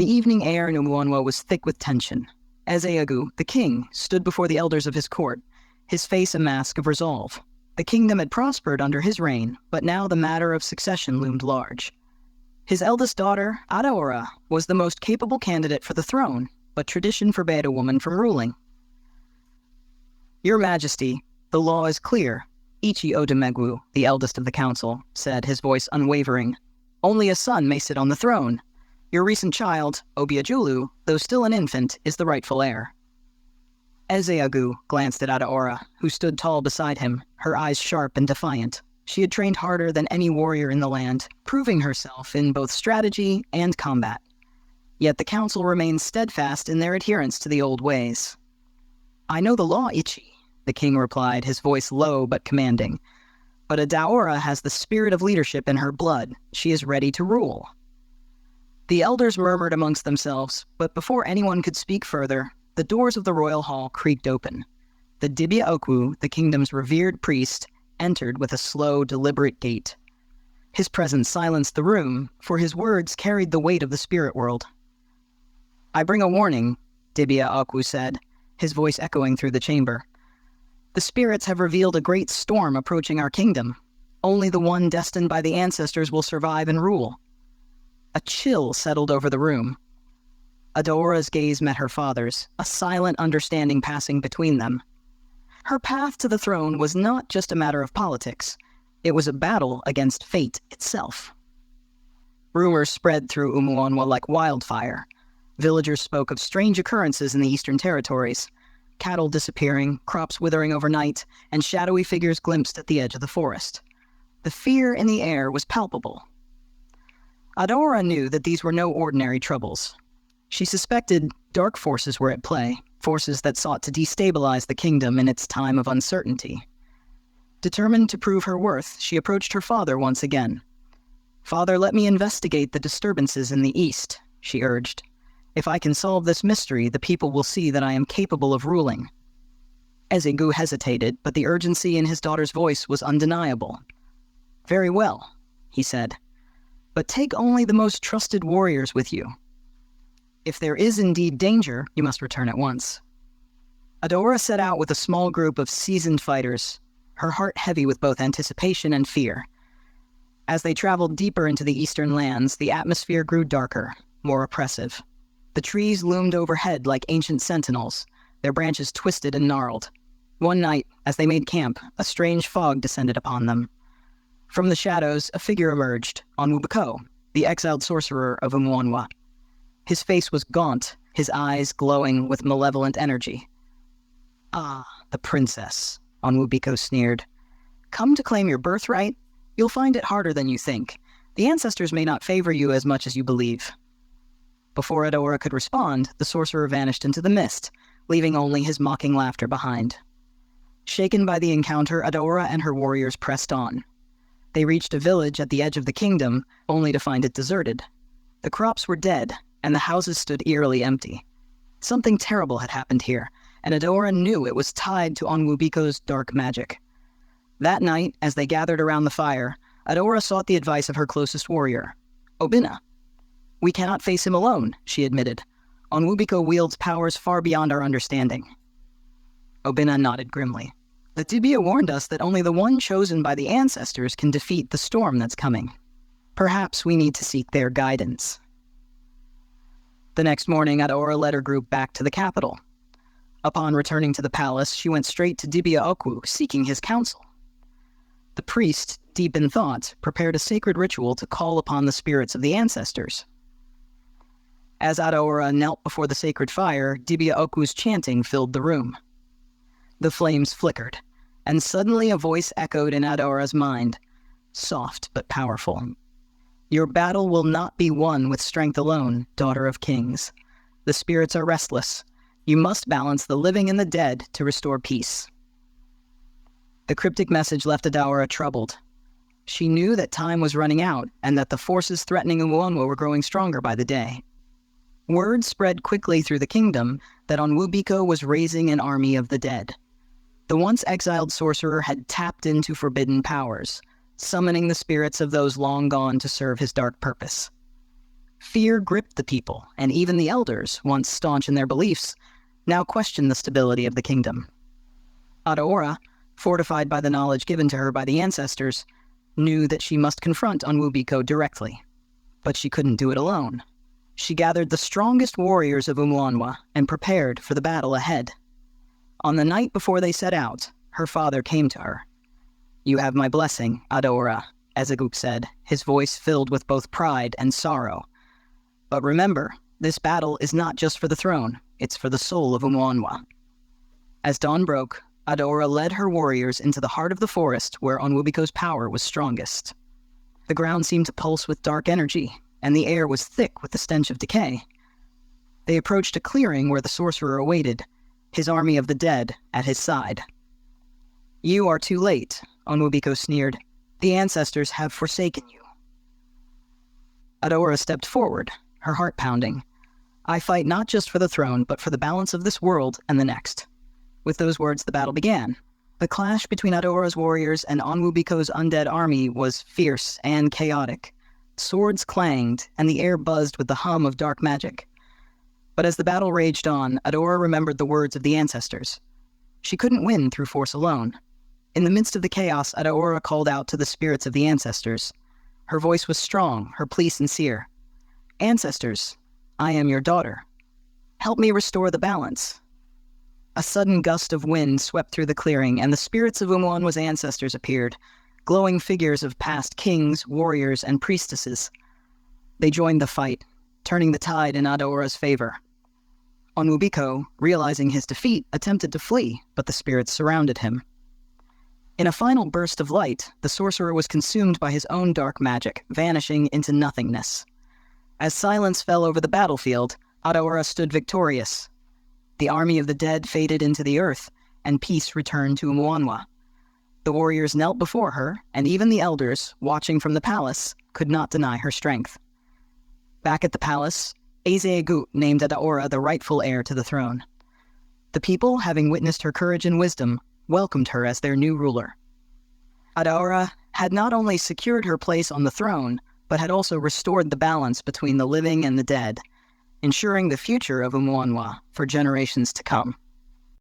The evening air in Umuonwa was thick with tension. Ezeagu, the king, stood before the elders of his court, his face a mask of resolve. The kingdom had prospered under his reign, but now the matter of succession loomed large. His eldest daughter, Adaora, was the most capable candidate for the throne, but tradition forbade a woman from ruling. "Your Majesty, the law is clear," Ichi Odemegwu, the eldest of the council, said, his voice unwavering. "Only a son may sit on the throne. Your recent child, Obiajulu, though still an infant, is the rightful heir." Ezeagu glanced at Adaora, who stood tall beside him, her eyes sharp and defiant. She had trained harder than any warrior in the land, proving herself in both strategy and combat. Yet the council remained steadfast in their adherence to the old ways. "I know the law, Ichi," the king replied, his voice low but commanding. "But Adaora has the spirit of leadership in her blood. She is ready to rule." The elders murmured amongst themselves, but before anyone could speak further, the doors of the royal hall creaked open. The Dibia Okwu, the kingdom's revered priest, entered with a slow, deliberate gait. His presence silenced the room, for his words carried the weight of the spirit world. "I bring a warning," Dibia Okwu said, his voice echoing through the chamber. "The spirits have revealed a great storm approaching our kingdom. Only the one destined by the ancestors will survive and rule." A chill settled over the room. Adaora's gaze met her father's, a silent understanding passing between them. Her path to the throne was not just a matter of politics. It was a battle against fate itself. Rumors spread through Umuonwa like wildfire. Villagers spoke of strange occurrences in the eastern territories. Cattle disappearing, crops withering overnight, and shadowy figures glimpsed at the edge of the forest. The fear in the air was palpable. Adaora knew that these were no ordinary troubles. She suspected dark forces were at play, forces that sought to destabilize the kingdom in its time of uncertainty. Determined to prove her worth, she approached her father once again. "Father, let me investigate the disturbances in the east," she urged. "If I can solve this mystery, the people will see that I am capable of ruling." Ezeagu hesitated, but the urgency in his daughter's voice was undeniable. "Very well," he said. "But take only the most trusted warriors with you. If there is indeed danger, you must return at once." Adaora set out with a small group of seasoned fighters, her heart heavy with both anticipation and fear. As they traveled deeper into the eastern lands, the atmosphere grew darker, more oppressive. The trees loomed overhead like ancient sentinels, their branches twisted and gnarled. One night, as they made camp, a strange fog descended upon them. From the shadows, a figure emerged, Onwubiko, the exiled sorcerer of Umuonwa. His face was gaunt, his eyes glowing with malevolent energy. "Ah, the princess," Onwubiko sneered. "Come to claim your birthright? You'll find it harder than you think. The ancestors may not favor you as much as you believe." Before Adaora could respond, the sorcerer vanished into the mist, leaving only his mocking laughter behind. Shaken by the encounter, Adaora and her warriors pressed on. They reached a village at the edge of the kingdom, only to find it deserted. The crops were dead, and the houses stood eerily empty. Something terrible had happened here, and Adaora knew it was tied to Onwubiko's dark magic. That night, as they gathered around the fire, Adaora sought the advice of her closest warrior, Obina. "We cannot face him alone," she admitted. "Onwubiko wields powers far beyond our understanding." Obina nodded grimly. "The Dibia warned us that only the one chosen by the ancestors can defeat the storm that's coming. Perhaps we need to seek their guidance." The next morning, Adaora led her group back to the capital. Upon returning to the palace, she went straight to Dibia Okwu, seeking his counsel. The priest, deep in thought, prepared a sacred ritual to call upon the spirits of the ancestors. As Adaora knelt before the sacred fire, Dibia Okwu's chanting filled the room. The flames flickered, and suddenly a voice echoed in Adaora's mind, soft but powerful. "Your battle will not be won with strength alone, daughter of kings. The spirits are restless. You must balance the living and the dead to restore peace." The cryptic message left Adaora troubled. She knew that time was running out, and that the forces threatening Umuonwa were growing stronger by the day. Word spread quickly through the kingdom that Onwubiko was raising an army of the dead. The once exiled sorcerer had tapped into forbidden powers, summoning the spirits of those long gone to serve his dark purpose. Fear gripped the people, and even the elders, once staunch in their beliefs, now questioned the stability of the kingdom. Adaora, fortified by the knowledge given to her by the ancestors, knew that she must confront Onwubiko directly. But she couldn't do it alone. She gathered the strongest warriors of Umuanwa and prepared for the battle ahead. On the night before they set out, her father came to her. "You have my blessing, Adaora," Ezaguk said, his voice filled with both pride and sorrow. "But remember, this battle is not just for the throne, it's for the soul of Umuanwa." As dawn broke, Adaora led her warriors into the heart of the forest where Onwubiko's power was strongest. The ground seemed to pulse with dark energy, and the air was thick with the stench of decay. They approached a clearing where the sorcerer awaited, his army of the dead at his side. "You are too late," Onwubiko sneered. "The ancestors have forsaken you." Adaora stepped forward, her heart pounding. "I fight not just for the throne, but for the balance of this world and the next." With those words, the battle began. The clash between Adaora's warriors and Onwubiko's undead army was fierce and chaotic. Swords clanged, and the air buzzed with the hum of dark magic. But as the battle raged on, Adaora remembered the words of the ancestors. She couldn't win through force alone. In the midst of the chaos, Adaora called out to the spirits of the ancestors. Her voice was strong, her plea sincere. "Ancestors, I am your daughter. Help me restore the balance." A sudden gust of wind swept through the clearing, and the spirits of Umuanwa's ancestors appeared, glowing figures of past kings, warriors, and priestesses. They joined the fight, turning the tide in Adaora's favor. Onwubiko, realizing his defeat, attempted to flee, but the spirits surrounded him. In a final burst of light, the sorcerer was consumed by his own dark magic, vanishing into nothingness. As silence fell over the battlefield, Adaora stood victorious. The army of the dead faded into the earth, and peace returned to Umuanwa. The warriors knelt before her, and even the elders, watching from the palace, could not deny her strength. Back at the palace, Ezaguk named Adaora the rightful heir to the throne. The people, having witnessed her courage and wisdom, welcomed her as their new ruler. Adaora had not only secured her place on the throne, but had also restored the balance between the living and the dead, ensuring the future of Umuanwa for generations to come.